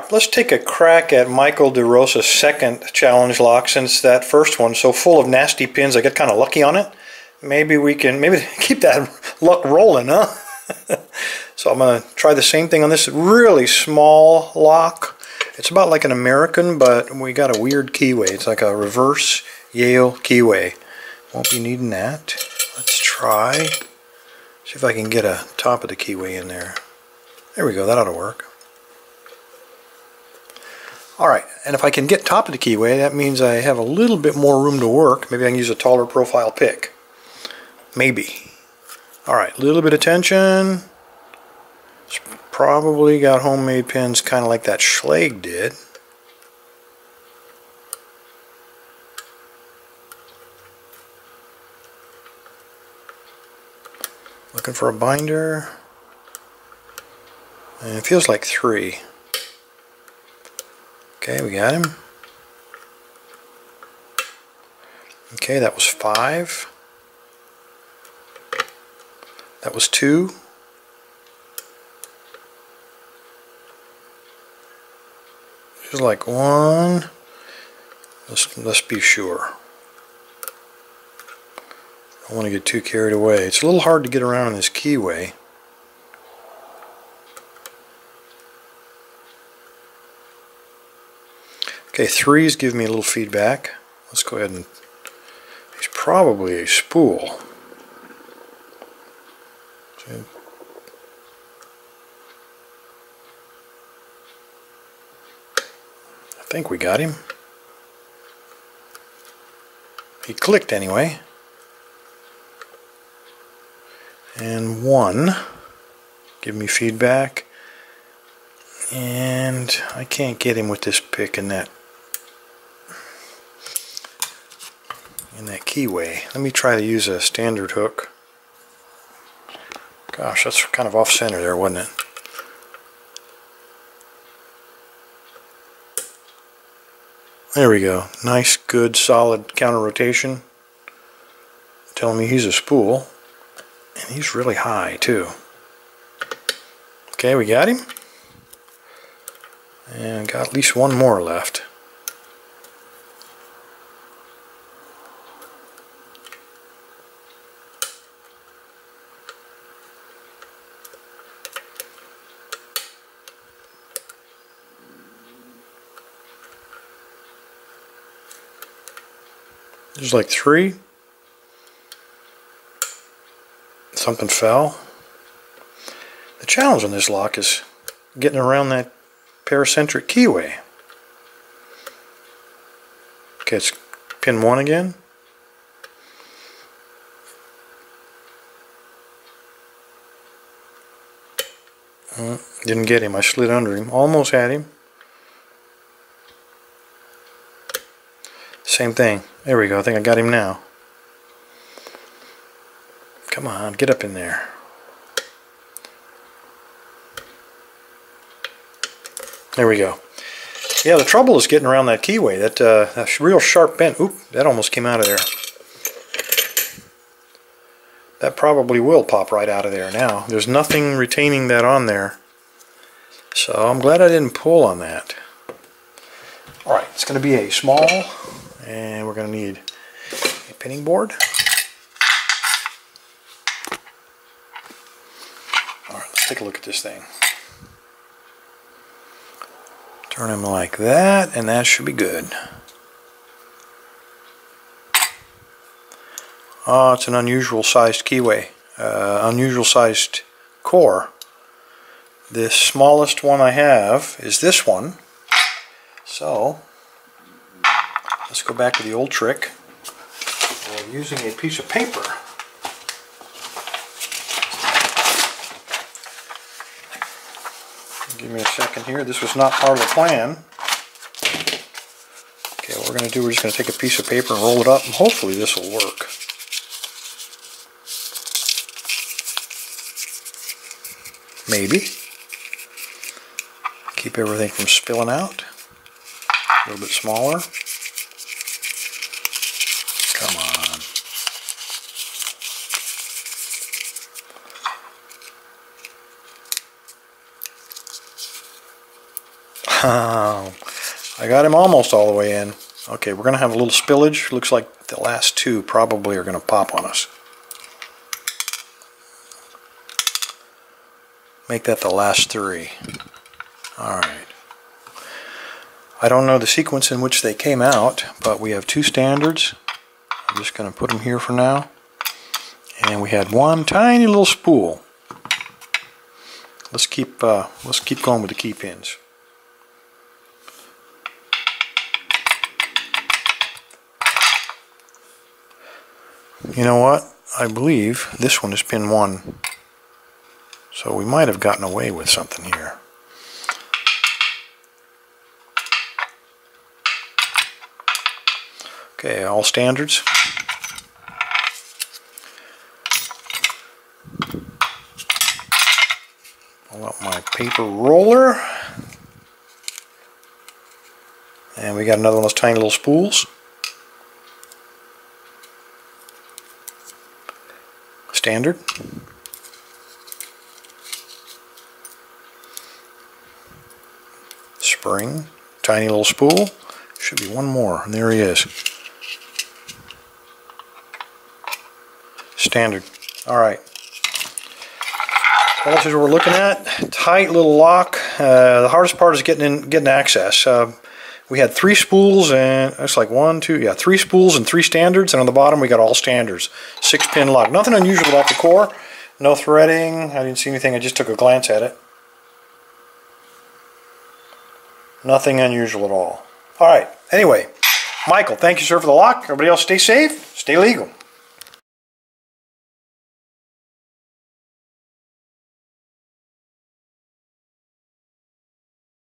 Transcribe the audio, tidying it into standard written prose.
Alright, let's take a crack at Michael DeRosa's second challenge lock, since that first one's so full of nasty pins I got kind of lucky on it. Maybe we can keep that luck rolling, huh? So I'm going to try the same thing on this really small lock. It's about like an American, but we got a weird keyway. It's like a reverse Yale keyway. Won't be needing that. Let's try. See if I can get a top of the keyway in there. There we go, that ought to work. Alright, and if I can get top of the keyway, that means I have a little bit more room to work. Maybe I can use a taller profile pick. Maybe. Alright, a little bit of tension. It's probably got homemade pins kind of like that Schlage did. Looking for a binder. And it feels like 3. Okay, we got him. Okay, that was 5. That was 2. Feels like 1. Let's be sure. I don't want to get too carried away. It's a little hard to get around in this keyway. Okay, 3's give me a little feedback. Let's go ahead and... He's probably a spool. See? I think we got him. He clicked anyway. And 1. Give me feedback. And I can't get him with this pick in that keyway. Let me try to use a standard hook. Gosh, that's kind of off center there, wasn't it? There we go. Nice, good, solid counter rotation. Telling me he's a spool. And he's really high too. Okay, we got him. And got at least one more left. There's like 3. Something fell. The challenge on this lock is getting around that paracentric keyway. Okay, it's pin 1 again. Didn't get him. I slid under him. Almost had him. Same thing. There we go. I think I got him now. Come on, get up in there. There we go. Yeah, the trouble is getting around that keyway. That real sharp bend. Oop, that almost came out of there. That probably will pop right out of there now. There's nothing retaining that on there. So I'm glad I didn't pull on that. Alright, it's going to be a small, and we're going to need a pinning board. Alright, let's take a look at this thing. Turn him like that, and that should be good. Oh, it's an unusual sized keyway, unusual sized core. The smallest one I have is this one. So, let's go back to the old trick of using a piece of paper. Give me a second here. This was not part of the plan. Okay, what we're going to do, we're just going to take a piece of paper and roll it up, and hopefully this will work. Maybe. Keep everything from spilling out. A little bit smaller. Come on. I got him almost all the way in. Okay, we're going to have a little spillage. Looks like the last two probably are going to pop on us. Make that the last three. Alright. I don't know the sequence in which they came out, but we have two standards. I'm just going to put them here for now. And we had one tiny little spool. Let's keep going with the key pins. You know what? I believe this one is pin 1. So we might have gotten away with something here. Okay, all standards. Pull out my paper roller. And we got another one of those tiny little spools. Standard. Spring. Tiny little spool. Should be one more. And there he is. Standard. Alright. Well, this is what we're looking at. Tight little lock. The hardest part is getting access. We had 3 spools and it's like 3 spools and 3 standards, and on the bottom we got all standards. 6-pin lock. Nothing unusual about the core. No threading. I didn't see anything. I just took a glance at it. Nothing unusual at all. Alright. Anyway, Michael, thank you, sir, for the lock. Everybody else stay safe, stay legal.